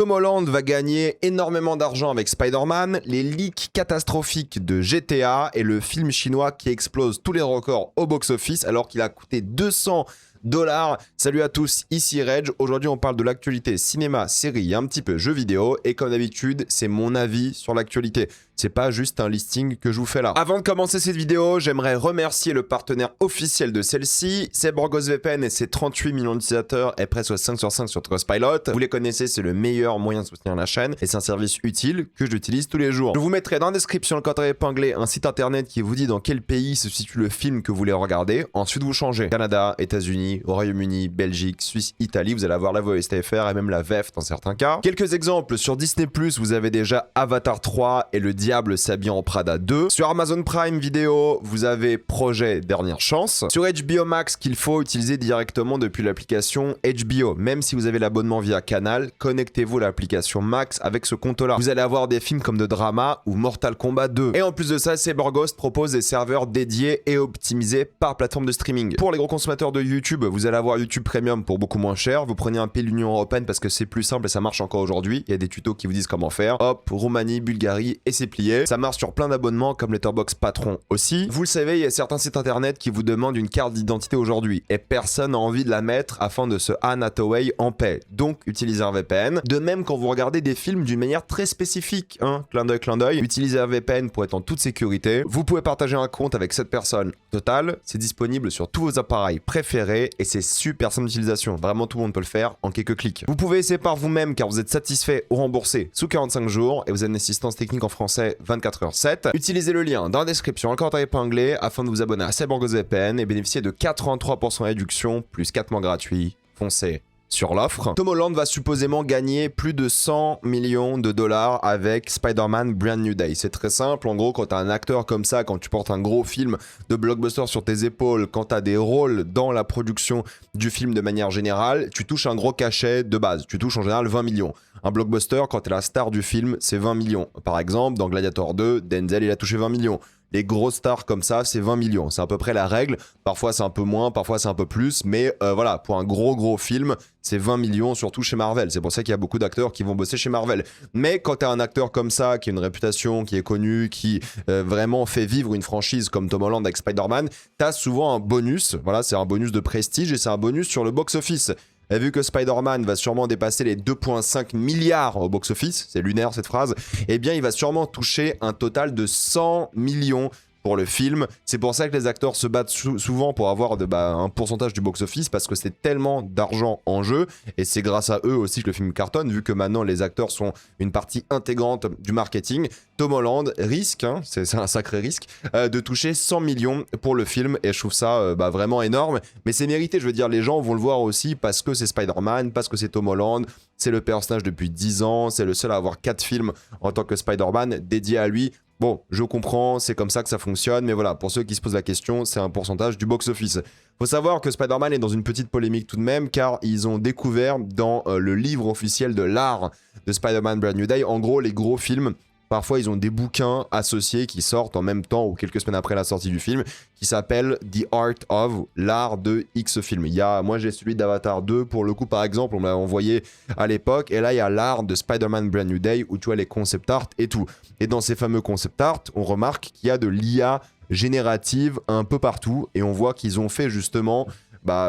Tom Holland va gagner énormément d'argent avec Spider-Man, les leaks catastrophiques de GTA et le film chinois qui explose tous les records au box-office alors qu'il a coûté 200 $. Salut à tous, ici Reg. Aujourd'hui on parle de l'actualité cinéma, série et un petit peu jeux vidéo. Et comme d'habitude, c'est mon avis sur l'actualité. C'est pas juste un listing que je vous fais là. Avant de commencer cette vidéo, j'aimerais remercier le partenaire officiel de celle-ci, c'est BorgosVPN et ses 38 millions d'utilisateurs et presque 5 sur 5 sur Trustpilot. Vous les connaissez, c'est le meilleur moyen de soutenir la chaîne et c'est un service utile que j'utilise tous les jours. Je vous mettrai dans la description le code épinglé un site internet qui vous dit dans quel pays se situe le film que vous voulez regarder. Ensuite vous changez. Canada, États-Unis, Royaume-Uni, Belgique, Suisse, Italie, vous allez avoir la voix STFR et même la VEF dans certains cas. Quelques exemples, sur Disney+, vous avez déjà Avatar 3 et le Diable s'habille en Prada 2. Sur Amazon Prime Video, vous avez Projet Dernière Chance. Sur HBO Max, qu'il faut utiliser directement depuis l'application HBO. Même si vous avez l'abonnement via Canal, connectez-vous à l'application Max avec ce compte-là. Vous allez avoir des films comme The Drama ou Mortal Kombat 2. Et en plus de ça, Borgos propose des serveurs dédiés et optimisés par plateforme de streaming. Pour les gros consommateurs de YouTube, vous allez avoir YouTube Premium pour beaucoup moins cher. Vous prenez un pays de l'Union Européenne parce que c'est plus simple et ça marche encore aujourd'hui. Il y a des tutos qui vous disent comment faire. Hop, Roumanie, Bulgarie et c'est plié. Ça marche sur plein d'abonnements comme Letterboxd Patron aussi. Vous le savez, il y a certains sites internet qui vous demandent une carte d'identité aujourd'hui et personne n'a envie de la mettre afin de se Anne Hathaway en paix. Donc, utilisez un VPN. De même, quand vous regardez des films d'une manière très spécifique, hein, clin d'œil, utilisez un VPN pour être en toute sécurité. Vous pouvez partager un compte avec cette personne. Total, c'est disponible sur tous vos appareils préférés et c'est super simple d'utilisation. Vraiment, tout le monde peut le faire en quelques clics. Vous pouvez essayer par vous-même car vous êtes satisfait ou remboursé sous 45 jours et vous avez une assistance technique en français 24h7. Utilisez le lien dans la description, encore épinglé, afin de vous abonner à BorgosVPN et bénéficier de 83% de réduction plus 4 mois gratuits. Foncez sur l'offre. Tom Holland va supposément gagner plus de 100 millions de dollars avec Spider-Man Brand New Day. C'est très simple, en gros, quand tu as un acteur comme ça, quand tu portes un gros film de blockbuster sur tes épaules, quand tu as des rôles dans la production du film de manière générale, tu touches un gros cachet de base. Tu touches en général 20 millions. Un blockbuster, quand tu es la star du film, c'est 20 millions. Par exemple, dans Gladiator 2, Denzel, il a touché 20 millions. Les grosses stars comme ça, c'est 20 millions. C'est à peu près la règle. Parfois, c'est un peu moins, parfois, c'est un peu plus. Mais voilà, pour un gros film, c'est 20 millions, surtout chez Marvel. C'est pour ça qu'il y a beaucoup d'acteurs qui vont bosser chez Marvel. Mais quand tu as un acteur comme ça, qui a une réputation, qui est connu, qui vraiment fait vivre une franchise comme Tom Holland avec Spider-Man, tu as souvent un bonus. Voilà, c'est un bonus de prestige et c'est un bonus sur le box-office. Et vu que Spider-Man va sûrement dépasser les 2,5 milliards au box-office, c'est lunaire cette phrase, eh bien il va sûrement toucher un total de 100 millions pour le film. C'est pour ça que les acteurs se battent souvent pour avoir un pourcentage du box-office parce que c'est tellement d'argent en jeu et c'est grâce à eux aussi que le film cartonne vu que maintenant les acteurs sont une partie intégrante du marketing. Tom Holland risque, hein, c'est un sacré risque, de toucher 100 millions pour le film et je trouve ça vraiment énorme. Mais c'est mérité, je veux dire, les gens vont le voir aussi parce que c'est Spider-Man, parce que c'est Tom Holland, c'est le personnage depuis 10 ans, c'est le seul à avoir 4 films en tant que Spider-Man dédiés à lui. Bon, je comprends, c'est comme ça que ça fonctionne, mais voilà, pour ceux qui se posent la question, c'est un pourcentage du box-office. Faut savoir que Spider-Man est dans une petite polémique tout de même, car ils ont découvert dans le livre officiel de l'art de Spider-Man Brand New Day, en gros, les gros films, parfois ils ont des bouquins associés qui sortent en même temps ou quelques semaines après la sortie du film, qui s'appelle The Art of, l'art de X film. Moi j'ai celui d'Avatar 2 pour le coup par exemple, on me l'a envoyé à l'époque, et là il y a l'art de Spider-Man Brand New Day où tu vois les concept art et tout. Et dans ces fameux concept art, on remarque qu'il y a de l'IA générative un peu partout et on voit qu'ils ont fait justement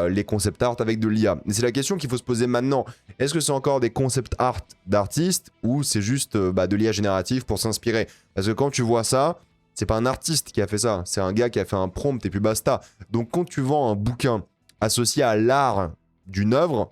les concept art avec de l'IA. Et c'est la question qu'il faut se poser maintenant. Est-ce que c'est encore des concept art d'artistes ou c'est juste de l'IA générative pour s'inspirer? Parce que quand tu vois ça, c'est pas un artiste qui a fait ça, c'est un gars qui a fait un prompt et puis basta. Donc quand tu vends un bouquin associé à l'art d'une œuvre,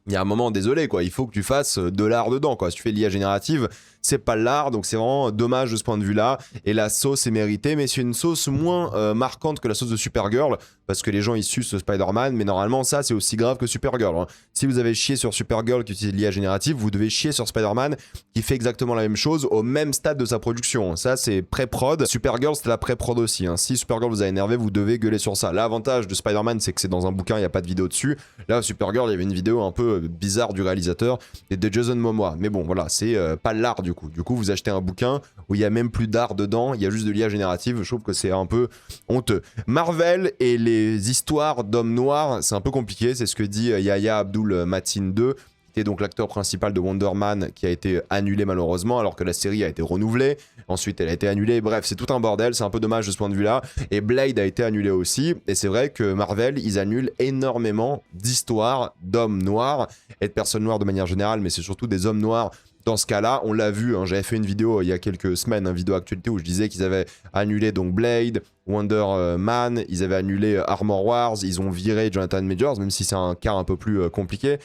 il y a un moment, désolé, quoi, il faut que tu fasses de l'art dedans, quoi. Si tu fais l'IA générative, c'est pas l'art, donc c'est vraiment dommage de ce point de vue-là. Et la sauce est méritée, mais c'est une sauce moins marquante que la sauce de Supergirl, parce que les gens ils sucent Spider-Man, mais normalement ça c'est aussi grave que Supergirl. Hein. Si vous avez chié sur Supergirl qui utilise l'IA générative, vous devez chier sur Spider-Man qui fait exactement la même chose au même stade de sa production. Ça c'est pré-prod. Supergirl c'était la pré-prod aussi. Hein. Si Supergirl vous a énervé, vous devez gueuler sur ça. L'avantage de Spider-Man c'est que c'est dans un bouquin, il n'y a pas de vidéo dessus. Là Supergirl, il y avait une vidéo un peu bizarre du réalisateur et de Jason Momoa. Mais bon voilà, c'est pas l'art du coup. Du coup vous achetez un bouquin où il n'y a même plus d'art dedans, il y a juste de l'IA générative. Je trouve que c'est un peu honteux. Marvel et les histoires d'hommes noirs, c'est un peu compliqué, c'est ce que dit Yahya Abdul Mateen 2, qui est donc l'acteur principal de Wonder Man, qui a été annulé malheureusement, alors que la série a été renouvelée. Ensuite, elle a été annulée. Bref, c'est tout un bordel. C'est un peu dommage de ce point de vue-là. Et Blade a été annulé aussi. Et c'est vrai que Marvel, ils annulent énormément d'histoires d'hommes noirs et de personnes noires de manière générale, mais c'est surtout des hommes noirs. Dans ce cas-là, on l'a vu, hein, j'avais fait une vidéo il y a quelques semaines, une vidéo actualité où je disais qu'ils avaient annulé donc Blade, Wonder Man, ils avaient annulé Armor Wars, ils ont viré Jonathan Majors, même si c'est un cas un peu plus compliqué.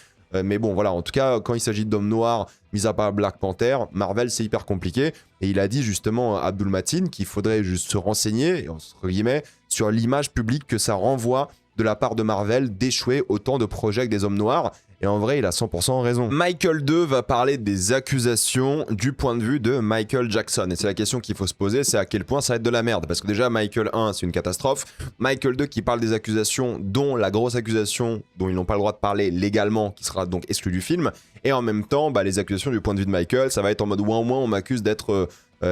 Mais bon, voilà, en tout cas, quand il s'agit d'hommes noirs, mis à part Black Panther, Marvel, c'est hyper compliqué. Et il a dit justement à Abdul Mateen qu'il faudrait juste se renseigner, entre guillemets, sur l'image publique que ça renvoie de la part de Marvel d'échouer autant de projets avec des hommes noirs. Et en vrai, il a 100% raison. Michael 2 va parler des accusations du point de vue de Michael Jackson. Et c'est la question qu'il faut se poser, c'est à quel point ça va être de la merde. Parce que déjà, Michael 1, c'est une catastrophe. Michael 2 qui parle des accusations, dont la grosse accusation dont ils n'ont pas le droit de parler légalement, qui sera donc exclue du film. Et en même temps, les accusations du point de vue de Michael, ça va être en mode ouin ouin, on m'accuse d'être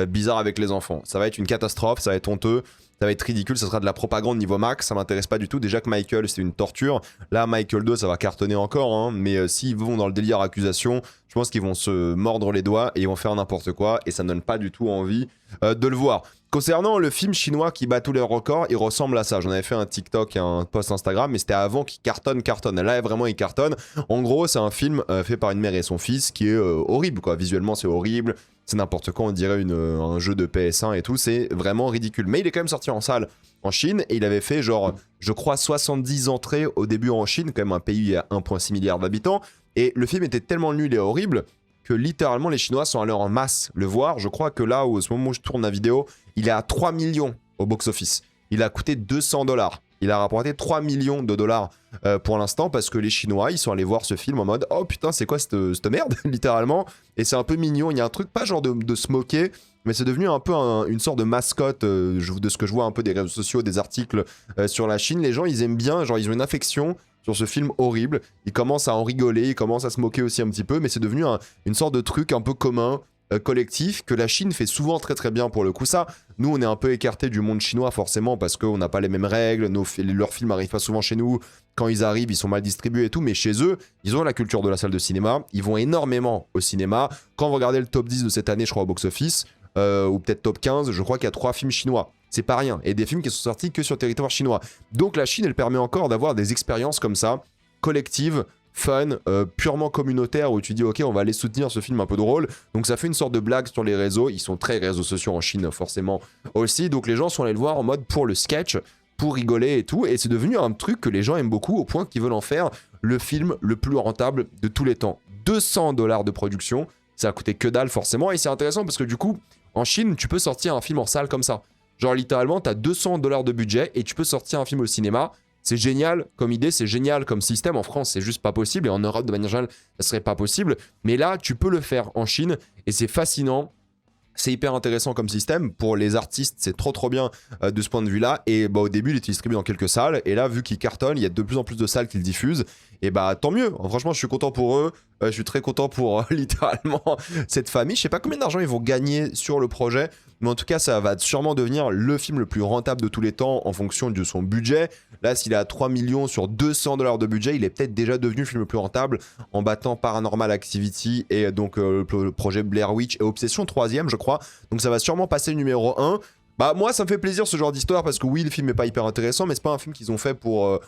bizarre avec les enfants. Ça va être une catastrophe, ça va être honteux. Ça va être ridicule, ça sera de la propagande niveau max, ça m'intéresse pas du tout. Déjà que Michael, c'est une torture. Là, Michael 2, ça va cartonner encore, hein, mais s'ils vont dans le délire accusation, je pense qu'ils vont se mordre les doigts et ils vont faire n'importe quoi, et ça ne donne pas du tout envie de le voir. Concernant le film chinois qui bat tous les records, il ressemble à ça. J'en avais fait un TikTok et un post Instagram, mais c'était avant qu'il cartonne. Là, vraiment, il cartonne. En gros, c'est un film fait par une mère et son fils qui est horrible, quoi. Visuellement, c'est horrible. C'est n'importe quoi, on dirait un jeu de PS1 et tout. C'est vraiment ridicule. Mais il est quand même sorti en salle en Chine et il avait fait genre, je crois, 70 entrées au début en Chine, quand même un pays à 1,6 milliard d'habitants. Et le film était tellement nul et horrible que littéralement les Chinois sont allés en masse le voir. Je crois que là, au moment où je tourne la vidéo, il est à 3 millions au box-office. Il a coûté 200 $. Il a rapporté 3 millions de dollars pour l'instant parce que les Chinois, ils sont allés voir ce film en mode « Oh putain, c'est quoi cette merde ?» littéralement. Et c'est un peu mignon. Il y a un truc, pas genre de se moquer, mais c'est devenu un peu une sorte de mascotte de ce que je vois un peu des réseaux sociaux, des articles sur la Chine. Les gens, ils aiment bien, genre ils ont une affection sur ce film horrible. Ils commencent à en rigoler, ils commencent à se moquer aussi un petit peu, mais c'est devenu une sorte de truc un peu commun, collectif, que la Chine fait souvent très très bien pour le coup. Ça, nous on est un peu écartés du monde chinois forcément parce qu'on n'a pas les mêmes règles, leurs films n'arrivent pas souvent chez nous, quand ils arrivent ils sont mal distribués et tout, mais chez eux, ils ont la culture de la salle de cinéma, ils vont énormément au cinéma. Quand vous regardez le top 10 de cette année, je crois au box-office, ou peut-être top 15, je crois qu'il y a 3 films chinois. C'est pas rien, et des films qui sont sortis que sur le territoire chinois. Donc la Chine, elle permet encore d'avoir des expériences comme ça, collectives, fun, purement communautaire, où tu dis ok, on va aller soutenir ce film un peu drôle. Donc ça fait une sorte de blague sur les réseaux. Ils sont très réseaux sociaux en Chine forcément aussi, donc les gens sont allés le voir en mode pour le sketch, pour rigoler et tout, et c'est devenu un truc que les gens aiment beaucoup au point qu'ils veulent en faire le film le plus rentable de tous les temps. 200 $ de production, ça a coûté que dalle forcément, et c'est intéressant parce que du coup en Chine tu peux sortir un film en salle comme ça, genre littéralement t'as 200 $ de budget et tu peux sortir un film au cinéma. C'est génial comme idée, c'est génial comme système. En France, c'est juste pas possible. Et en Europe, de manière générale, ça serait pas possible. Mais là, tu peux le faire en Chine. Et c'est fascinant. C'est hyper intéressant comme système. Pour les artistes, c'est trop bien de ce point de vue-là. Et au début, il était distribué dans quelques salles. Et là, vu qu'il cartonne, il y a de plus en plus de salles qu'il diffuse. Et tant mieux. Franchement, je suis content pour eux. Je suis très content pour littéralement cette famille. Je sais pas combien d'argent ils vont gagner sur le projet. Mais en tout cas, ça va sûrement devenir le film le plus rentable de tous les temps en fonction de son budget. Là, s'il est à 3 millions sur 200 $ de budget, il est peut-être déjà devenu le film le plus rentable en battant Paranormal Activity et donc le projet Blair Witch et Obsession 3e, je crois. Donc ça va sûrement passer numéro 1. Moi, ça me fait plaisir ce genre d'histoire parce que oui, le film est pas hyper intéressant, mais c'est pas un film qu'ils ont fait pour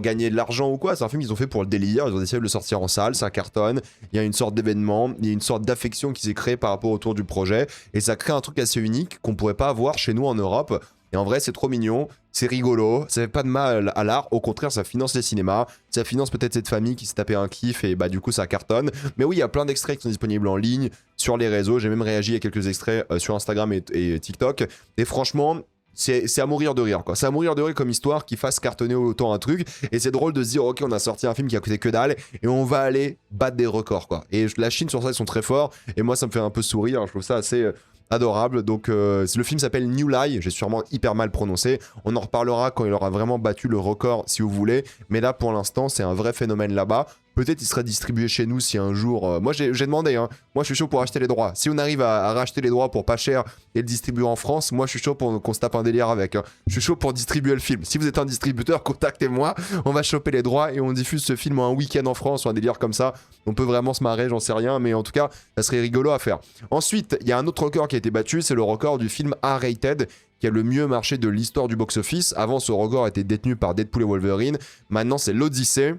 gagner de l'argent ou quoi. C'est un film qu'ils ont fait pour le délire. Ils ont essayé de le sortir en salle, ça cartonne. Il y a une sorte d'événement, il y a une sorte d'affection qui s'est créée par rapport autour du projet. Et ça crée un truc assez unique qu'on pourrait pas avoir chez nous en Europe. Et en vrai, c'est trop mignon, c'est rigolo, ça fait pas de mal à l'art. Au contraire, ça finance les cinémas, ça finance peut-être cette famille qui s'est tapé un kiff et du coup, ça cartonne. Mais oui, il y a plein d'extraits qui sont disponibles en ligne, sur les réseaux. J'ai même réagi à quelques extraits sur Instagram et TikTok. Et franchement, c'est à mourir de rire, quoi. C'est à mourir de rire comme histoire qui fasse cartonner autant un truc. Et c'est drôle de se dire, ok, on a sorti un film qui a coûté que dalle et on va aller battre des records, quoi. Et la Chine, sur ça, ils sont très forts. Et moi, ça me fait un peu sourire. Je trouve ça assez adorable. Donc, le film s'appelle New Lie. J'ai sûrement hyper mal prononcé. On en reparlera quand il aura vraiment battu le record, si vous voulez. Mais là, pour l'instant, c'est un vrai phénomène là-bas. Peut-être il sera distribué chez nous si un jour... Moi j'ai demandé, hein. Moi je suis chaud pour acheter les droits. Si on arrive à racheter les droits pour pas cher et le distribuer en France, moi je suis chaud pour qu'on se tape un délire avec. Hein. Je suis chaud pour distribuer le film. Si vous êtes un distributeur, contactez-moi. On va choper les droits et on diffuse ce film en un week-end en France ou un délire comme ça. On peut vraiment se marrer, j'en sais rien, mais en tout cas, ça serait rigolo à faire. Ensuite, il y a un autre record qui a été battu, c'est le record du film R-rated, qui a le mieux marché de l'histoire du box-office. Avant, ce record était détenu par Deadpool et Wolverine. Maintenant, c'est l'Odyssée.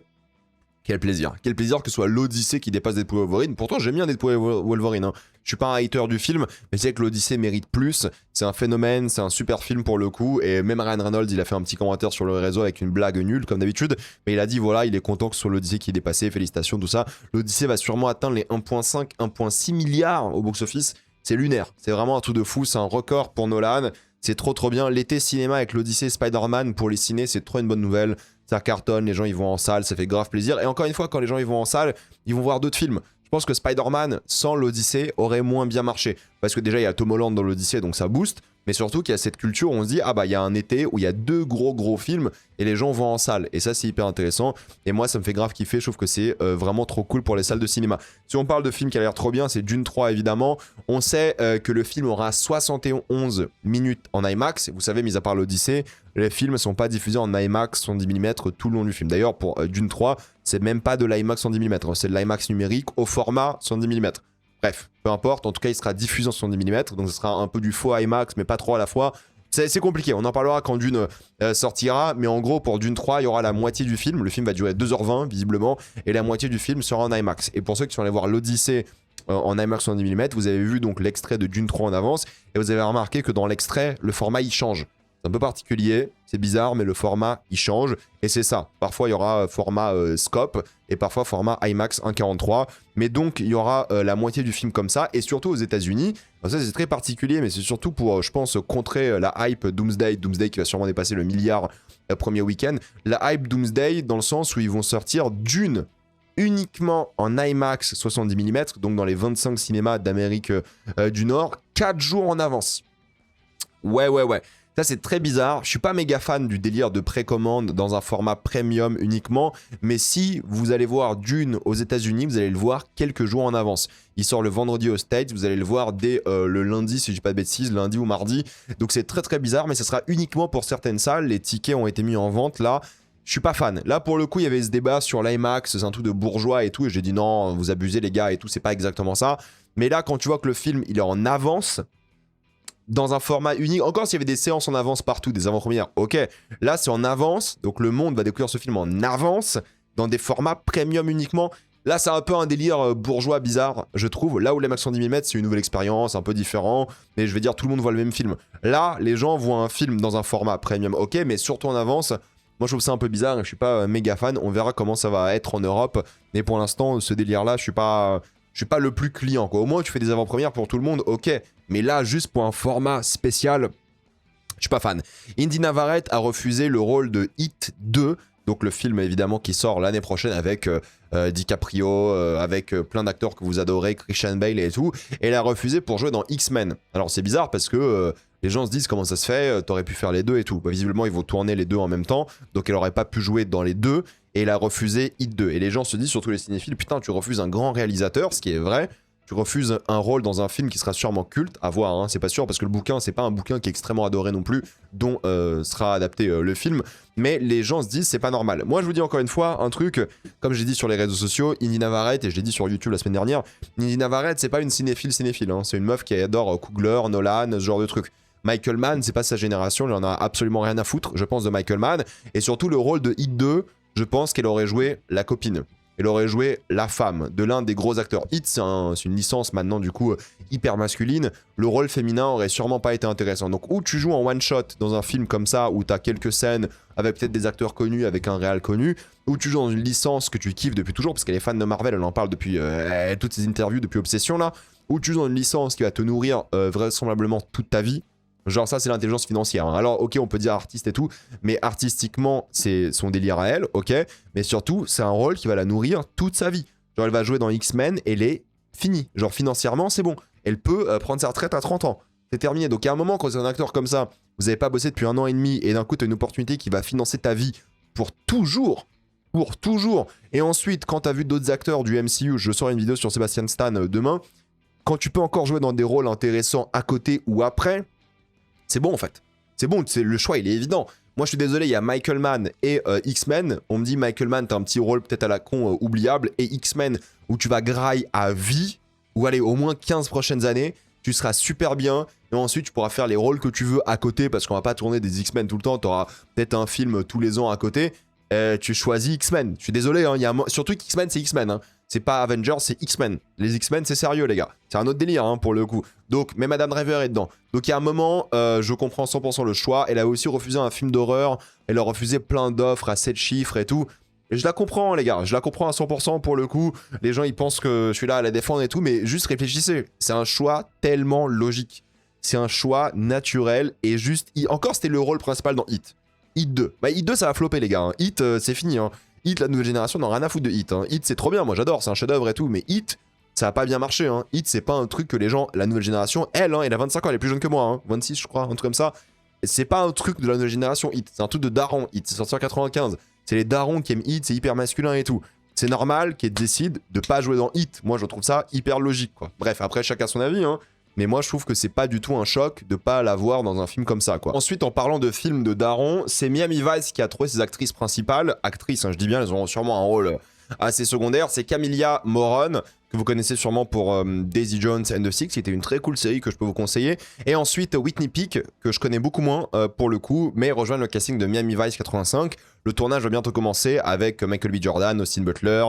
Quel plaisir que ce soit l'Odyssée qui dépasse Deadpool et Wolverine. Pourtant, j'aime bien Deadpool et Wolverine. Hein. Je suis pas un hater du film, mais c'est que l'Odyssée mérite plus. C'est un phénomène, c'est un super film pour le coup. Et même Ryan Reynolds, il a fait un petit commentaire sur le réseau avec une blague nulle, comme d'habitude. Mais il a dit, voilà, il est content que ce soit l'Odyssée qui est dépassé. Félicitations, tout ça. L'Odyssée va sûrement atteindre les 1,5, 1,6 milliards au box-office. C'est lunaire. C'est vraiment un truc de fou. C'est un record pour Nolan. C'est trop bien. L'été cinéma avec l'Odyssée Spider-Man pour les ciné, c'est trop une bonne nouvelle. Ça cartonne, les gens ils vont en salle, ça fait grave plaisir. Et encore une fois, quand les gens ils vont en salle, ils vont voir d'autres films. Je pense que Spider-Man sans l'Odyssée aurait moins bien marché. Parce que déjà il y a Tom Holland dans l'Odyssée, donc ça booste. Mais surtout qu'il y a cette culture où on se dit, ah bah il y a un été où il y a 2 gros films et les gens vont en salle. Et ça c'est hyper intéressant. Et moi ça me fait grave kiffer, je trouve que c'est vraiment trop cool pour les salles de cinéma. Si on parle de film qui a l'air trop bien, c'est Dune 3 évidemment. On sait que le film aura 71 minutes en IMAX. Vous savez, mis à part l'Odyssée, les films ne sont pas diffusés en IMAX 110 mm tout le long du film. D'ailleurs pour Dune 3, c'est même pas de l'IMAX 110 mm, c'est de l'IMAX numérique au format 110 mm. Bref, peu importe, en tout cas il sera diffusé en 70 mm, donc ce sera un peu du faux IMAX, mais pas trop à la fois. C'est compliqué, on en parlera quand Dune sortira, mais en gros pour Dune 3, il y aura la moitié du film, le film va durer 2h20 visiblement, et la moitié du film sera en IMAX. Et pour ceux qui sont allés voir l'Odyssée en IMAX 70 mm, vous avez vu donc l'extrait de Dune 3 en avance, et vous avez remarqué que dans l'extrait, le format il change. C'est un peu particulier, c'est bizarre, mais le format il change, et c'est ça. Parfois il y aura format scope, et parfois format IMAX 1.43, mais donc il y aura la moitié du film comme ça, et surtout aux États-Unis. Ça c'est très particulier, mais c'est surtout pour, je pense, contrer la hype Doomsday qui va sûrement dépasser le milliard premier week-end. La hype Doomsday dans le sens où ils vont sortir Dune uniquement en IMAX 70 mm, donc dans les 25 cinémas d'Amérique du Nord, 4 jours en avance. Ouais. Ça, c'est très bizarre. Je suis pas méga fan du délire de précommande dans un format premium uniquement. Mais si vous allez voir Dune aux États-Unis, vous allez le voir quelques jours en avance. Il sort le vendredi aux States. Vous allez le voir dès le lundi, si je dis pas de bêtises, lundi ou mardi. Donc c'est très bizarre, mais ce sera uniquement pour certaines salles. Les tickets ont été mis en vente là. Je suis pas fan. Là, pour le coup, il y avait ce débat sur l'IMAX, c'est un truc de bourgeois et tout. Et j'ai dit non, vous abusez les gars et tout, c'est pas exactement ça. Mais là, quand tu vois que le film, il est en avance, dans un format unique, encore s'il y avait des séances en avance partout, des avant-premières, ok. Là, c'est en avance, donc le monde va découvrir ce film en avance, dans des formats premium uniquement. Là, c'est un peu un délire bourgeois bizarre, je trouve. Là où les Max 110 mm, c'est une nouvelle expérience, un peu différent. Mais je vais dire, tout le monde voit le même film. Là, les gens voient un film dans un format premium, ok, mais surtout en avance. Moi, je trouve ça un peu bizarre et je suis pas méga fan. On verra comment ça va être en Europe. Mais pour l'instant, ce délire-là, je suis pas le plus client, quoi. Au moins, tu fais des avant-premières pour tout le monde, ok. Mais là, juste pour un format spécial, je suis pas fan. Indy Navarrete a refusé le rôle de Hit 2, donc le film évidemment qui sort l'année prochaine avec DiCaprio, avec plein d'acteurs que vous adorez, Christian Bale et tout. Et elle a refusé pour jouer dans X-Men. Alors c'est bizarre parce que les gens se disent comment ça se fait, t'aurais pu faire les deux et tout. Bah, visiblement, ils vont tourner les deux en même temps, donc elle aurait pas pu jouer dans les deux. Et elle a refusé Hit 2. Et les gens se disent, surtout les cinéphiles, putain, tu refuses un grand réalisateur, ce qui est vrai. Tu refuses un rôle dans un film qui sera sûrement culte, à voir, hein, c'est pas sûr, parce que le bouquin, c'est pas un bouquin qui est extrêmement adoré non plus, dont sera adapté le film. Mais les gens se disent, c'est pas normal. Moi, je vous dis encore une fois, un truc, comme j'ai dit sur les réseaux sociaux, Indy Navarrete, et je l'ai dit sur YouTube la semaine dernière, Indy Navarrete, c'est pas une cinéphile, hein, c'est une meuf qui adore Coogler, Nolan, ce genre de truc. Michael Mann, c'est pas sa génération, il en a absolument rien à foutre, je pense, de Michael Mann. Et surtout, le rôle de Hit 2, je pense qu'elle aurait joué la copine. Elle aurait joué la femme de l'un des gros acteurs. Hit, c'est une licence maintenant, du coup, hyper masculine. Le rôle féminin aurait sûrement pas été intéressant. Donc, ou tu joues en one-shot dans un film comme ça, où t'as quelques scènes avec peut-être des acteurs connus, avec un réal connu, ou tu joues dans une licence que tu kiffes depuis toujours, parce qu'elle est fan de Marvel, elle en parle depuis toutes ses interviews, depuis Obsession, là, ou tu joues dans une licence qui va te nourrir vraisemblablement toute ta vie. Genre ça c'est l'intelligence financière. Hein. Alors ok on peut dire artiste et tout, mais artistiquement c'est son délire à elle, ok. Mais surtout c'est un rôle qui va la nourrir toute sa vie. Genre elle va jouer dans X-Men, elle est finie. Genre financièrement c'est bon. Elle peut prendre sa retraite à 30 ans. C'est terminé. Donc à un moment quand c'est un acteur comme ça, vous n'avez pas bossé depuis 1 an et demi et d'un coup tu as une opportunité qui va financer ta vie pour toujours. pour toujours. Et ensuite, quand t'as vu d'autres acteurs du MCU, je sors une vidéo sur Sebastian Stan demain, quand tu peux encore jouer dans des rôles intéressants à côté ou après, c'est bon en fait. C'est bon, le choix il est évident. Moi je suis désolé, il y a Michael Mann et X-Men. On me dit Michael Mann, t'as un petit rôle peut-être à la con oubliable. Et X-Men où tu vas grailler à vie, ou allez au moins 15 prochaines années, tu seras super bien. Et ensuite tu pourras faire les rôles que tu veux à côté, parce qu'on va pas tourner des X-Men tout le temps. T'auras peut-être un film tous les ans à côté. Tu choisis X-Men. Je suis désolé, hein, surtout qu'X-Men c'est X-Men. Hein. C'est pas Avengers, c'est X-Men. Les X-Men, c'est sérieux, les gars. C'est un autre délire, hein, pour le coup. Donc, mais Madame Driver est dedans. Donc, il y a un moment, je comprends 100% le choix. Elle a aussi refusé un film d'horreur. Elle a refusé plein d'offres à 7 chiffres et tout. Et je la comprends, les gars. Je la comprends à 100% pour le coup. Les gens, ils pensent que je suis là à la défendre et tout. Mais juste réfléchissez. C'est un choix tellement logique. C'est un choix naturel. Et juste... Encore, c'était le rôle principal dans Hit. Hit 2. Bah, Hit 2, ça va flopper, les gars. Hein. Hit, c'est fini, hein. Hit, la nouvelle génération, n'en a rien à foutre de Hit. Hein. Hit, c'est trop bien, moi j'adore, c'est un chef-d'œuvre et tout, mais Hit, ça a pas bien marché. Hein. Hit, c'est pas un truc que les gens, la nouvelle génération, elle, hein, elle a 25 ans, elle est plus jeune que moi, hein, 26, je crois, un truc comme ça. C'est pas un truc de la nouvelle génération Hit, c'est un truc de daron. Hit, c'est sorti en 95. C'est les darons qui aiment Hit, c'est hyper masculin et tout. C'est normal qu'ils décident de pas jouer dans Hit. Moi, je trouve ça hyper logique, quoi. Bref, après, chacun son avis, hein. Mais moi, je trouve que c'est pas du tout un choc de pas la voir dans un film comme ça, quoi. Ensuite, en parlant de films de daron, c'est Miami Vice qui a trouvé ses actrices principales. Actrices, hein, je dis bien, elles auront sûrement un rôle assez secondaire. C'est Camilla Morone, que vous connaissez sûrement pour Daisy Jones and the Six, qui était une très cool série que je peux vous conseiller. Et ensuite, Whitney Peak, que je connais beaucoup moins pour le coup, mais rejoint le casting de Miami Vice 85. Le tournage va bientôt commencer avec Michael B. Jordan, Austin Butler,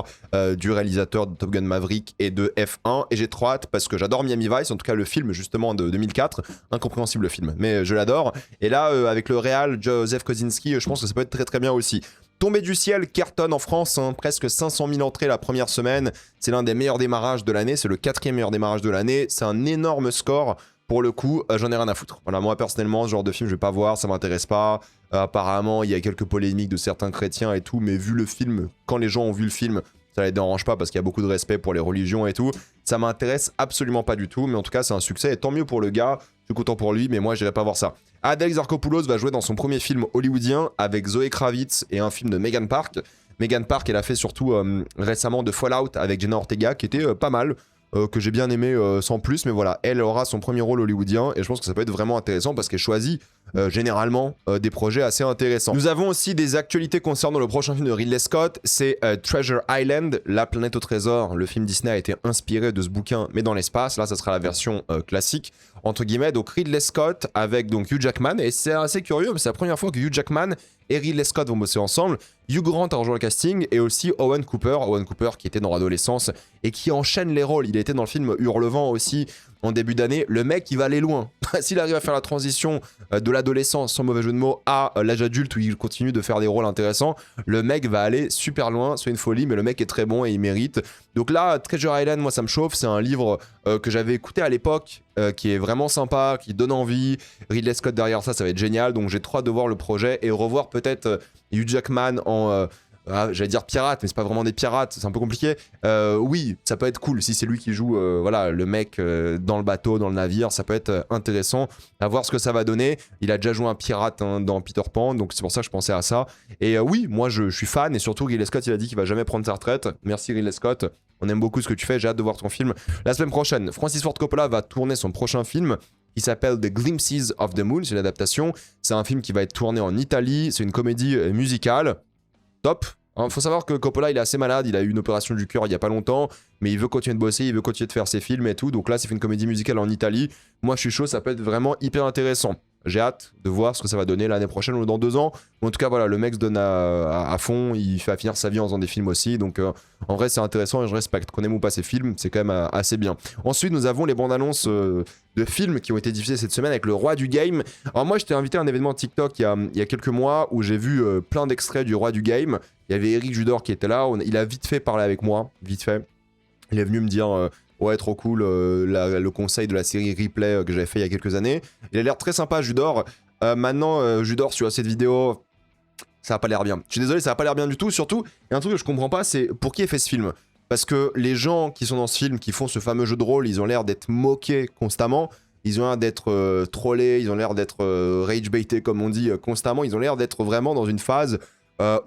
du réalisateur de Top Gun Maverick et de F1. Et j'ai trop hâte parce que j'adore Miami Vice, en tout cas le film justement de 2004. Incompréhensible le film, mais je l'adore. Et là, avec le réal Joseph Kosinski, je pense que ça peut être très très bien aussi. Tombé du ciel, cartonne en France, hein, presque 500 000 entrées la première semaine. C'est l'un des meilleurs démarrages de l'année, c'est le 4e meilleur démarrage de l'année. C'est un énorme score. Pour le coup, j'en ai rien à foutre. Voilà, moi personnellement, ce genre de film, je vais pas voir, ça m'intéresse pas. Apparemment, il y a quelques polémiques de certains chrétiens et tout, mais vu le film, quand les gens ont vu le film, ça les dérange pas parce qu'il y a beaucoup de respect pour les religions et tout. Ça m'intéresse absolument pas du tout, mais en tout cas, c'est un succès et tant mieux pour le gars. Je suis content pour lui, mais moi, j'irai pas voir ça. Adèle Exarchopoulos va jouer dans son premier film hollywoodien avec Zoé Kravitz et un film de Megan Park. Megan Park, elle a fait surtout récemment de Fallout avec Jenna Ortega, qui était pas mal. Que j'ai bien aimé sans plus, mais voilà, elle aura son premier rôle hollywoodien et je pense que ça peut être vraiment intéressant parce qu'elle choisit généralement des projets assez intéressants. Nous avons aussi des actualités concernant le prochain film de Ridley Scott, c'est Treasure Island, La planète au trésor. Le film Disney a été inspiré de ce bouquin, mais dans l'espace. Là, ça sera la version classique, entre guillemets. Donc Ridley Scott avec donc Hugh Jackman, et c'est assez curieux, mais c'est la première fois que Hugh Jackman et Ridley Scott vont bosser ensemble. Hugh Grant a rejoint le casting et aussi Owen Cooper qui était dans l'adolescence et qui enchaîne les rôles. Il a été dans le film Hurlevent aussi en début d'année. Le mec, il va aller loin. S'il arrive à faire la transition de l'adolescence, sans mauvais jeu de mots, à l'âge adulte où il continue de faire des rôles intéressants, le mec va aller super loin. C'est une folie, mais le mec est très bon et il mérite. Donc là, Treasure Island, moi ça me chauffe. C'est un livre que j'avais écouté à l'époque, qui est vraiment sympa, qui donne envie. Ridley Scott derrière ça, ça va être génial. Donc j'ai trop hâte de voir le projet et revoir peut-être Hugh Jackman en... j'allais dire pirate, mais c'est pas vraiment des pirates, c'est un peu compliqué. Oui, ça peut être cool si c'est lui qui joue voilà, le mec dans le bateau, dans le navire, ça peut être intéressant à voir ce que ça va donner. Il a déjà joué un pirate hein, dans Peter Pan, donc c'est pour ça que je pensais à ça. Et oui, moi je suis fan, et surtout Ridley Scott, il a dit qu'il va jamais prendre sa retraite. Merci Ridley Scott, on aime beaucoup ce que tu fais, j'ai hâte de voir ton film. La semaine prochaine, Francis Ford Coppola va tourner son prochain film. Il s'appelle The Glimpses of the Moon, c'est l'adaptation. C'est un film qui va être tourné en Italie, c'est une comédie musicale. Top. Faut savoir que Coppola il est assez malade, il a eu une opération du cœur il y a pas longtemps, mais il veut continuer de bosser, il veut continuer de faire ses films et tout, donc là c'est fait une comédie musicale en Italie. Moi je suis chaud, ça peut être vraiment hyper intéressant. J'ai hâte de voir ce que ça va donner l'année prochaine ou dans 2 ans. Mais en tout cas voilà, le mec se donne à fond, il fait finir sa vie en faisant des films aussi, donc en vrai c'est intéressant et je respecte. Qu'on aime ou pas ces films, c'est quand même assez bien. Ensuite nous avons les bandes annonces de films qui ont été diffusés cette semaine avec le roi du game. Alors moi j'étais invité à un événement TikTok il y a quelques mois où j'ai vu plein d'extraits du roi du game. Il y avait Eric Judor qui était là, il a vite fait parler avec moi, vite fait. Il est venu me dire ouais trop cool le conseil de la série Replay que j'avais fait il y a quelques années. Il a l'air très sympa Judor. Maintenant Judor sur cette vidéo, ça a pas l'air bien. Je suis désolé, ça a pas l'air bien du tout. Surtout, il y a un truc que je comprends pas, c'est pour qui il fait ce film. Parce que les gens qui sont dans ce film, qui font ce fameux jeu de rôle, ils ont l'air d'être moqués constamment. Ils ont l'air d'être trollés, ils ont l'air d'être rage baités comme on dit constamment. Ils ont l'air d'être vraiment dans une phase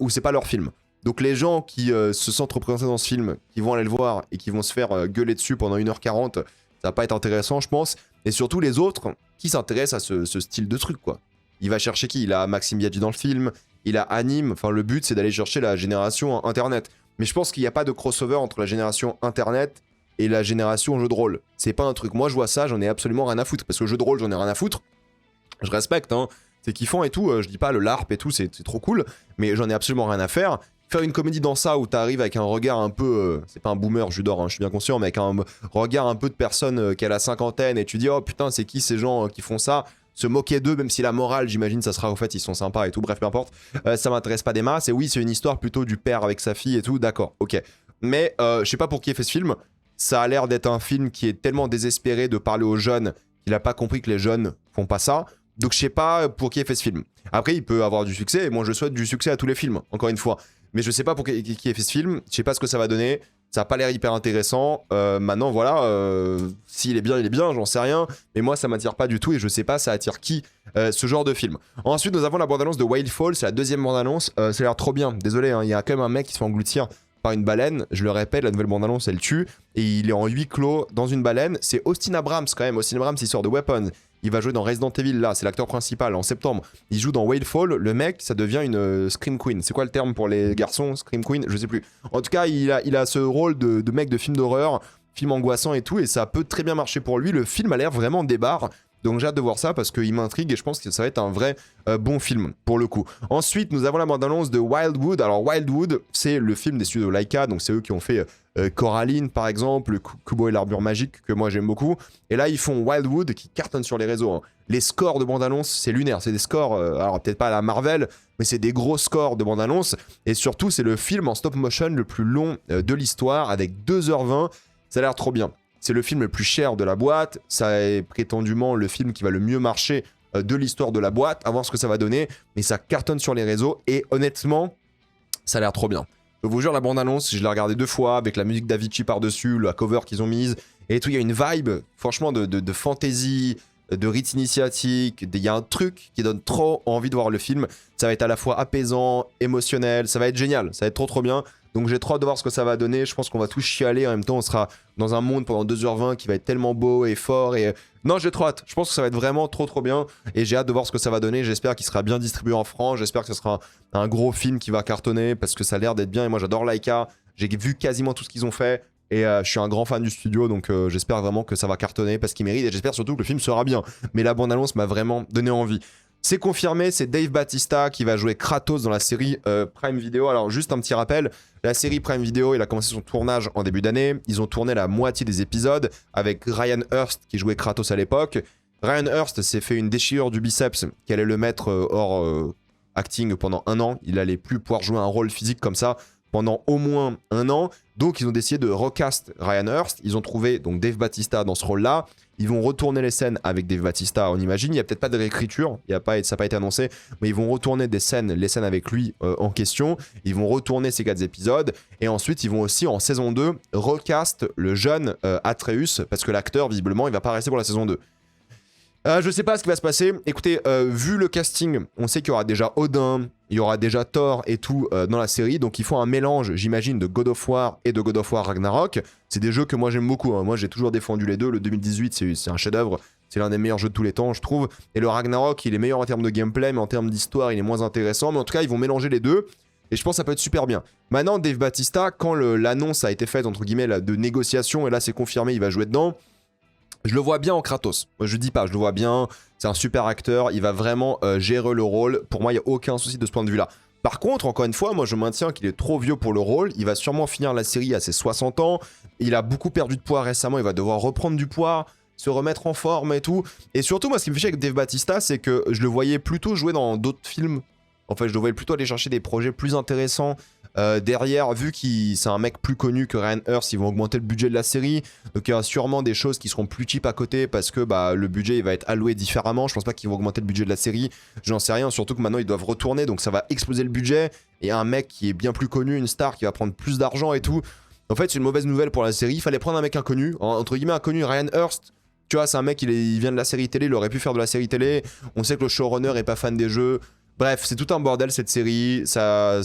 où c'est pas leur film. Donc les gens qui se sentent représentés dans ce film, qui vont aller le voir et qui vont se faire gueuler dessus pendant 1h40, ça va pas être intéressant, je pense. Et surtout les autres qui s'intéressent à ce style de truc, quoi. Il va chercher qui? Il a Maxime Biaggi dans le film, il a Anime, enfin le but c'est d'aller chercher la génération Internet. Mais je pense qu'il n'y a pas de crossover entre la génération Internet et la génération jeu de rôle. C'est pas un truc, moi je vois ça, j'en ai absolument rien à foutre. Parce que le jeu de rôle, j'en ai rien à foutre. Je respecte, hein, c'est kiffant et tout, je dis pas le LARP et tout, c'est trop cool, mais j'en ai absolument rien à faire. Faire une comédie dans ça où t'arrives avec un regard un peu, c'est pas un boomer, Judor, hein, je suis bien conscient, mais avec un regard un peu de personne qui a la cinquantaine et tu dis oh putain c'est qui ces gens qui font ça, se moquer d'eux, même si la morale j'imagine ça sera au fait ils sont sympas et tout, bref peu importe, ça m'intéresse pas des masses, et oui c'est une histoire plutôt du père avec sa fille et tout, d'accord, ok. Mais je sais pas pour qui a fait ce film, ça a l'air d'être un film qui est tellement désespéré de parler aux jeunes qu'il a pas compris que les jeunes font pas ça. Donc je sais pas pour qui a fait ce film. Après il peut avoir du succès, et moi je souhaite du succès à tous les films, encore une fois. Mais je sais pas pour qui a fait ce film, je sais pas ce que ça va donner, ça a pas l'air hyper intéressant. Maintenant voilà, s'il est bien, j'en sais rien. Mais moi ça m'attire pas du tout et je sais pas ça attire qui ce genre de film. Ensuite nous avons la bande-annonce de Wildfall, c'est la deuxième bande-annonce, ça a l'air trop bien. Désolé, hein, il y a quand même un mec qui se fait engloutir par une baleine, je le répète, la nouvelle bande-annonce elle tue, et il est en huis clos dans une baleine. C'est Austin Abrams quand même, Austin Abrams il sort de Weapons. Il va jouer dans Resident Evil, là, c'est l'acteur principal, en septembre. Il joue dans Wildfall, le mec, ça devient une Scream Queen. C'est quoi le terme pour les garçons? Scream Queen? Je sais plus. En tout cas, il a ce rôle de mec de film d'horreur, film angoissant et tout, et ça peut très bien marcher pour lui. Le film a l'air vraiment débarre. Donc j'ai hâte de voir ça parce qu'il m'intrigue et je pense que ça va être un vrai bon film pour le coup. Ensuite, nous avons la bande-annonce de Wildwood. Alors Wildwood, c'est le film des studios Laika, donc c'est eux qui ont fait Coraline par exemple, Kubo et l'armure magique que moi j'aime beaucoup. Et là ils font Wildwood qui cartonne sur les réseaux, hein. Les scores de bande-annonce, c'est lunaire, c'est des scores, alors peut-être pas à la Marvel, mais c'est des gros scores de bande-annonce. Et surtout c'est le film en stop motion le plus long de l'histoire avec 2h20, ça a l'air trop bien. C'est le film le plus cher de la boîte, ça est prétendument le film qui va le mieux marcher de l'histoire de la boîte, à voir ce que ça va donner, mais ça cartonne sur les réseaux et honnêtement, ça a l'air trop bien. Je vous jure, la bande-annonce, je l'ai regardé 2 fois avec la musique d'Avicii par-dessus, la cover qu'ils ont mise et tout, il y a une vibe, franchement, de fantasy, de rite initiatique, il y a un truc qui donne trop envie de voir le film. Ça va être à la fois apaisant, émotionnel, ça va être génial, ça va être trop bien. Donc j'ai trop hâte de voir ce que ça va donner, je pense qu'on va tous chialer, en même temps on sera dans un monde pendant 2h20 qui va être tellement beau et fort et... Non, j'ai trop hâte, je pense que ça va être vraiment trop bien et j'ai hâte de voir ce que ça va donner, j'espère qu'il sera bien distribué en France, j'espère que ce sera un gros film qui va cartonner parce que ça a l'air d'être bien et moi j'adore Laika, j'ai vu quasiment tout ce qu'ils ont fait et je suis un grand fan du studio donc j'espère vraiment que ça va cartonner parce qu'il mérite et j'espère surtout que le film sera bien. Mais la bande-annonce m'a vraiment donné envie. C'est confirmé, c'est Dave Bautista qui va jouer Kratos dans la série Prime Video. Alors juste un petit rappel, la série Prime Video, il a commencé son tournage en début d'année. Ils ont tourné la moitié des épisodes avec Ryan Hurst qui jouait Kratos à l'époque. Ryan Hurst s'est fait une déchirure du biceps qui allait le mettre hors acting pendant 1 an. Il allait plus pouvoir jouer un rôle physique comme ça pendant au moins 1 an. Donc ils ont décidé de recast Ryan Hurst. Ils ont trouvé donc Dave Bautista dans ce rôle-là. Ils vont retourner les scènes avec Dave Bautista, on imagine. Il n'y a peut-être pas de réécriture, ça n'a pas été annoncé, mais ils vont retourner les scènes avec lui en question. Ils vont retourner ces 4 épisodes. Et ensuite, ils vont aussi, en saison 2, recast le jeune Atreus, parce que l'acteur, visiblement, il va pas rester pour la saison 2. Je sais pas ce qui va se passer. Écoutez, vu le casting, on sait qu'il y aura déjà Odin, il y aura déjà Thor et tout dans la série. Donc ils font un mélange, j'imagine, de God of War et de God of War Ragnarok. C'est des jeux que moi j'aime beaucoup, hein. Moi j'ai toujours défendu les deux. Le 2018, c'est un chef-d'œuvre. C'est l'un des meilleurs jeux de tous les temps, je trouve. Et le Ragnarok, il est meilleur en termes de gameplay, mais en termes d'histoire, il est moins intéressant. Mais en tout cas, ils vont mélanger les deux. Et je pense que ça peut être super bien. Maintenant, Dave Bautista, quand l'annonce a été faite, entre guillemets, de négociation, et là c'est confirmé, il va jouer dedans. Je le vois bien en Kratos. Je dis pas, je le vois bien. C'est un super acteur. Il va vraiment gérer le rôle. Pour moi, il n'y a aucun souci de ce point de vue-là. Par contre, encore une fois, moi je maintiens qu'il est trop vieux pour le rôle. Il va sûrement finir la série à ses 60 ans. Il a beaucoup perdu de poids récemment. Il va devoir reprendre du poids, se remettre en forme et tout. Et surtout, moi, ce qui me fait chier avec Dave Bautista, c'est que je le voyais plutôt jouer dans d'autres films. En fait, je le voyais plutôt aller chercher des projets plus intéressants. Derrière, vu qu'il c'est un mec plus connu que Ryan Hurst, ils vont augmenter le budget de la série. Donc il y aura sûrement des choses qui seront plus cheap à côté parce que le budget il va être alloué différemment. Je pense pas qu'ils vont augmenter le budget de la série. J'en sais rien, surtout que maintenant ils doivent retourner, donc ça va exploser le budget. Et un mec qui est bien plus connu, une star qui va prendre plus d'argent et tout. En fait, c'est une mauvaise nouvelle pour la série. Il fallait prendre un mec inconnu, entre guillemets inconnu, Ryan Hurst. Tu vois, c'est un mec, il vient de la série télé, il aurait pu faire de la série télé. On sait que le showrunner est pas fan des jeux. Bref, c'est tout un bordel cette série, ça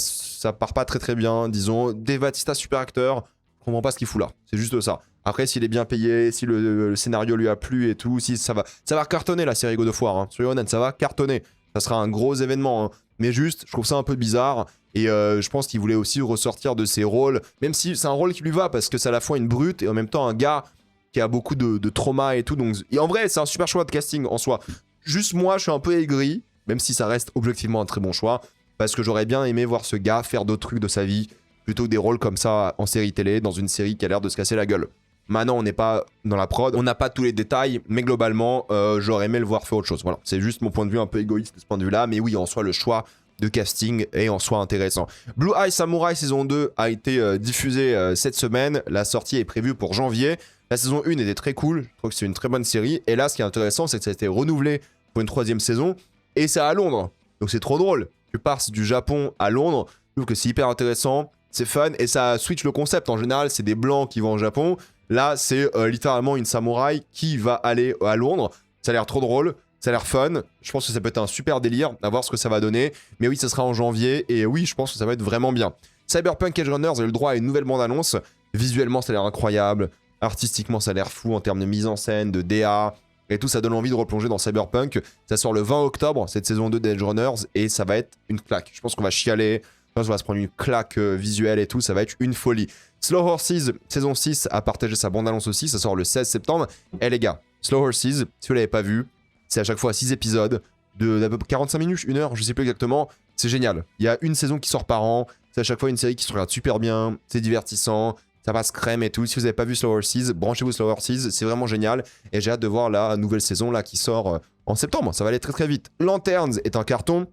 part pas très très bien, disons. Dave Bautista, super acteur, je comprends pas ce qu'il fout là, c'est juste ça. Après, s'il est bien payé, si le scénario lui a plu et tout, si ça va cartonner la série God of War, hein. Soyons honnêtes, ça va cartonner. Ça sera un gros événement, hein. Mais juste, je trouve ça un peu bizarre. Et je pense qu'il voulait aussi ressortir de ses rôles, même si c'est un rôle qui lui va, parce que c'est à la fois une brute et en même temps un gars qui a beaucoup de trauma et tout. Donc, et en vrai, c'est un super choix de casting en soi. Juste moi, je suis un peu aigri, même si ça reste objectivement un très bon choix, parce que j'aurais bien aimé voir ce gars faire d'autres trucs de sa vie, plutôt que des rôles comme ça en série télé, dans une série qui a l'air de se casser la gueule. Maintenant, on n'est pas dans la prod, on n'a pas tous les détails, mais globalement, j'aurais aimé le voir faire autre chose. Voilà, c'est juste mon point de vue un peu égoïste de ce point de vue-là, mais oui, en soi, le choix de casting est en soi intéressant. Blue Eye Samurai saison 2 a été diffusée cette semaine, la sortie est prévue pour janvier. La saison 1 était très cool, je trouve que c'est une très bonne série, et là, ce qui est intéressant, c'est que ça a été renouvelé pour une 3e saison, et c'est à Londres, donc c'est trop drôle. Tu pars du Japon à Londres, je trouve que c'est hyper intéressant, c'est fun, et ça switch le concept. En général, c'est des blancs qui vont au Japon. Là, c'est littéralement une samouraï qui va aller à Londres. Ça a l'air trop drôle, ça a l'air fun. Je pense que ça peut être un super délire, à voir ce que ça va donner. Mais oui, ça sera en janvier, et oui, je pense que ça va être vraiment bien. Cyberpunk Edge Runners a eu le droit à une nouvelle bande-annonce. Visuellement, ça a l'air incroyable. Artistiquement, ça a l'air fou en termes de mise en scène, de DA. Et tout, ça donne envie de replonger dans Cyberpunk. Ça sort le 20 octobre, cette saison 2 d'Edge Runners, et ça va être une claque. Je pense qu'on va chialer. Je pense qu'on va se prendre une claque visuelle et tout, ça va être une folie. Slow Horses, saison 6, a partagé sa bande-annonce aussi, ça sort le 16 septembre. Et les gars, Slow Horses, si vous l'avez pas vu, c'est à chaque fois 6 épisodes d'à peu près 45 minutes, 1 heure, je sais plus exactement. C'est génial. Il y a une saison qui sort par an, c'est à chaque fois une série qui se regarde super bien, c'est divertissant, ça passe crème et tout. Si vous n'avez pas vu Slow Horses, branchez-vous Slow Horses, c'est vraiment génial. Et j'ai hâte de voir la nouvelle saison là qui sort en septembre, ça va aller très très vite. Lanterns est un carton,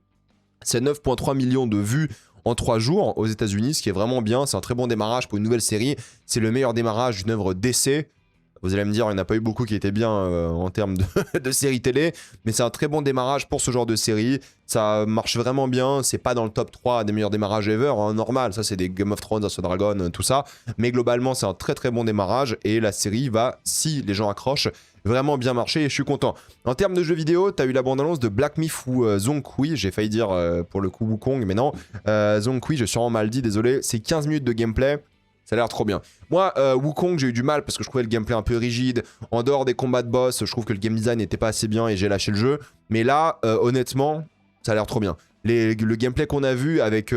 c'est 9,3 millions de vues en 3 jours aux États-Unis, ce qui est vraiment bien. C'est un très bon démarrage pour une nouvelle série. C'est le meilleur démarrage d'une œuvre d'essai. Vous allez me dire, il n'y en a pas eu beaucoup qui étaient bien en termes de séries télé, mais c'est un très bon démarrage pour ce genre de série. Ça marche vraiment bien. C'est pas dans le top 3 des meilleurs démarrages ever, hein, normal. Ça, c'est des Game of Thrones, House of Dragon, tout ça. Mais globalement, c'est un très très bon démarrage et la série va, si les gens accrochent, vraiment bien marcher et je suis content. En termes de jeux vidéo, t'as eu la bande-annonce de Black Myth ou Zonkui, j'ai failli dire pour le coup Wukong, mais non. Zonkui, j'ai sûrement mal dit, désolé. C'est 15 minutes de gameplay, ça a l'air trop bien. Moi, Wukong, j'ai eu du mal parce que je trouvais le gameplay un peu rigide. En dehors des combats de boss, je trouve que le game design n'était pas assez bien et j'ai lâché le jeu. Mais là, honnêtement, ça a l'air trop bien. Le gameplay qu'on a vu avec,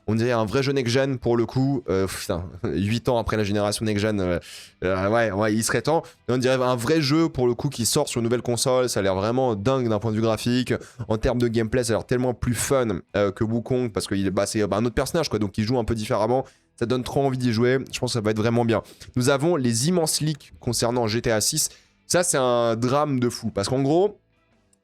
on dirait un vrai jeu next-gen pour le coup, putain, 8 ans après la génération next-gen, ouais, il serait temps. On dirait un vrai jeu pour le coup qui sort sur une nouvelle console, ça a l'air vraiment dingue d'un point de vue graphique. En termes de gameplay, ça a l'air tellement plus fun que Wukong parce que c'est un autre personnage quoi, donc il joue un peu différemment. Ça donne trop envie d'y jouer, je pense que ça va être vraiment bien. Nous avons les immenses leaks concernant GTA 6. Ça, c'est un drame de fou parce qu'en gros,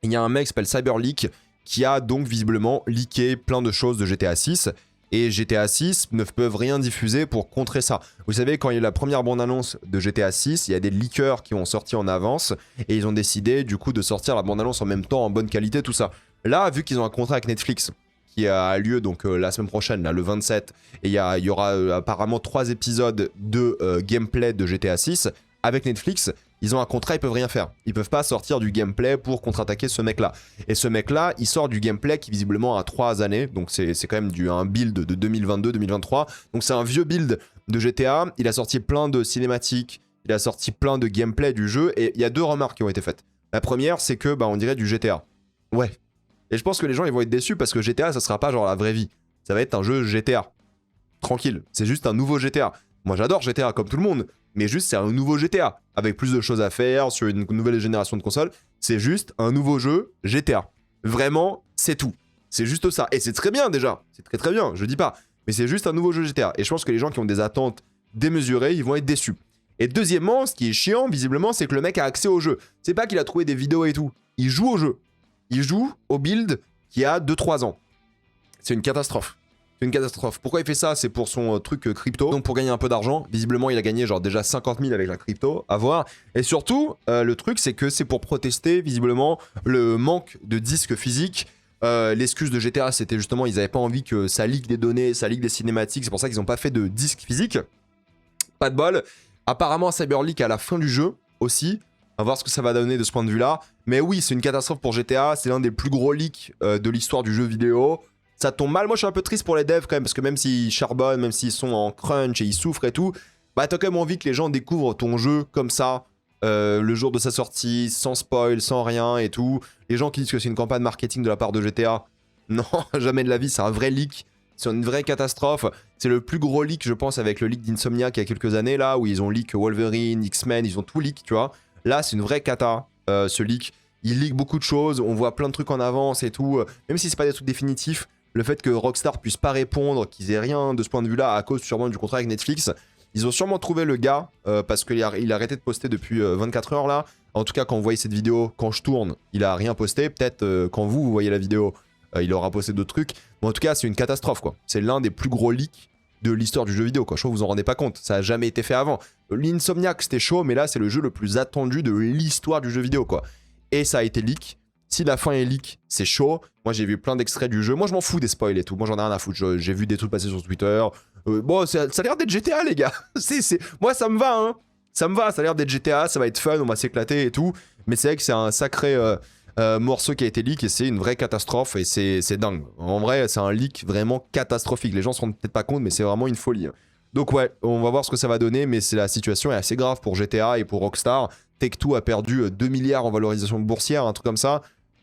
il y a un mec qui s'appelle CyberLeak qui a donc visiblement leaké plein de choses de GTA 6. Et GTA 6 ne peuvent rien diffuser pour contrer ça. Vous savez, quand il y a eu la première bande-annonce de GTA 6, il y a des leakers qui ont sorti en avance et ils ont décidé du coup de sortir la bande-annonce en même temps, en bonne qualité, tout ça. Là, vu qu'ils ont un contrat avec Netflix qui a lieu donc la semaine prochaine, là, le 27, et il y aura apparemment 3 épisodes de gameplay de GTA 6 avec Netflix. Ils ont un contrat, ils peuvent rien faire. Ils peuvent pas sortir du gameplay pour contre-attaquer ce mec-là. Et ce mec-là, il sort du gameplay qui visiblement a 3 années. Donc c'est quand même un build de 2022-2023. Donc c'est un vieux build de GTA. Il a sorti plein de cinématiques. Il a sorti plein de gameplay du jeu. Et il y a 2 remarques qui ont été faites. La première, c'est que on dirait du GTA. Ouais. Et je pense que les gens ils vont être déçus parce que GTA, ça sera pas genre la vraie vie. Ça va être un jeu GTA. Tranquille. C'est juste un nouveau GTA. Moi j'adore GTA comme tout le monde. Mais juste c'est un nouveau GTA, avec plus de choses à faire sur une nouvelle génération de consoles. C'est juste un nouveau jeu GTA. Vraiment, c'est tout. C'est juste ça. Et c'est très bien déjà. C'est très très bien, je dis pas. Mais c'est juste un nouveau jeu GTA. Et je pense que les gens qui ont des attentes démesurées, ils vont être déçus. Et deuxièmement, ce qui est chiant, visiblement, c'est que le mec a accès au jeu. C'est pas qu'il a trouvé des vidéos et tout. Il joue au jeu. Il joue au build qui a 2-3 ans. C'est une catastrophe. C'est une catastrophe. Pourquoi il fait ça? C'est pour son truc crypto. Donc pour gagner un peu d'argent. Visiblement, il a gagné genre déjà 50 000 avec la crypto. À voir. Et surtout, le truc, c'est que c'est pour protester visiblement le manque de disques physiques. L'excuse de GTA, c'était justement, ils n'avaient pas envie que ça leak des données, ça leak des cinématiques. C'est pour ça qu'ils n'ont pas fait de disques physiques. Pas de bol. Apparemment, CyberLeak à la fin du jeu aussi On va voir ce que ça va donner de ce point de vue-là. Mais oui, c'est une catastrophe pour GTA. C'est l'un des plus gros leaks de l'histoire du jeu vidéo. Ça tombe mal. Moi, je suis un peu triste pour les devs quand même, parce que même s'ils charbonnent, même s'ils sont en crunch et ils souffrent et tout, bah t'as quand même envie que les gens découvrent ton jeu comme ça, le jour de sa sortie, sans spoil, sans rien et tout. Les gens qui disent que c'est une campagne marketing de la part de GTA, non, jamais de la vie, c'est un vrai leak. C'est une vraie catastrophe. C'est le plus gros leak, je pense, avec le leak d'Insomniac il y a quelques années, là, où ils ont leak Wolverine, X-Men, ils ont tout leak, tu vois. Là, c'est une vraie cata, ce leak. Il leak beaucoup de choses, on voit plein de trucs en avance et tout. Même si c'est pas des trucs définitifs, le fait que Rockstar puisse pas répondre, qu'ils aient rien de ce point de vue-là, à cause sûrement du contrat avec Netflix, ils ont sûrement trouvé le gars, parce qu'il a arrêté de poster depuis 24 heures, là. En tout cas, quand vous voyez cette vidéo, quand je tourne, il a rien posté. Peut-être quand vous voyez la vidéo, il aura posté d'autres trucs. Mais en tout cas, c'est une catastrophe, quoi. C'est l'un des plus gros leaks de l'histoire du jeu vidéo, quoi. Je crois que vous en rendez pas compte. Ça a jamais été fait avant. L'Insomniac, c'était chaud, mais là, c'est le jeu le plus attendu de l'histoire du jeu vidéo, quoi. Et ça a été leak. Si la fin est leak, c'est chaud. Moi, j'ai vu plein d'extraits du jeu. Moi, je m'en fous des spoils et tout. Moi, j'en ai rien à foutre. J'ai vu des trucs passer sur Twitter. Bon, ça a l'air d'être GTA, les gars. Moi, ça me va, hein. Ça me va, ça a l'air d'être GTA. Ça va être fun, on va s'éclater et tout. Mais c'est vrai que c'est un sacré morceau qui a été leak et c'est une vraie catastrophe et c'est dingue. En vrai, c'est un leak vraiment catastrophique. Les gens se rendent peut-être pas compte, mais c'est vraiment une folie. Donc ouais, on va voir ce que ça va donner, mais la situation est assez grave pour GTA et pour Rockstar. Take-Two a perdu 2 milliards en valorisation boursière, un truc comme ça.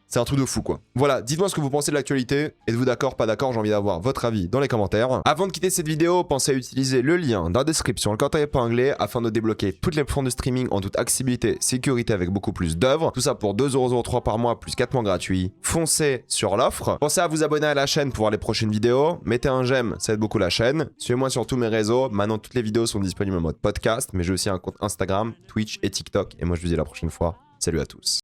C'est un truc de fou, quoi. Voilà, dites-moi ce que vous pensez de l'actualité. Êtes-vous d'accord, pas d'accord? J'ai envie d'avoir votre avis dans les commentaires. Avant de quitter cette vidéo, pensez à utiliser le lien dans la description, le commentaire épinglé, afin de débloquer toutes les plateformes de streaming en toute accessibilité, sécurité avec beaucoup plus d'œuvres. Tout ça pour 2,03€ par mois, plus 4 mois gratuits. Foncez sur l'offre. Pensez à vous abonner à la chaîne pour voir les prochaines vidéos. Mettez un j'aime, ça aide beaucoup la chaîne. Suivez-moi sur tous mes réseaux. Maintenant, toutes les vidéos sont disponibles en mode podcast, mais j'ai aussi un compte Instagram, Twitch et TikTok. Et moi, je vous dis à la prochaine fois. Salut à tous.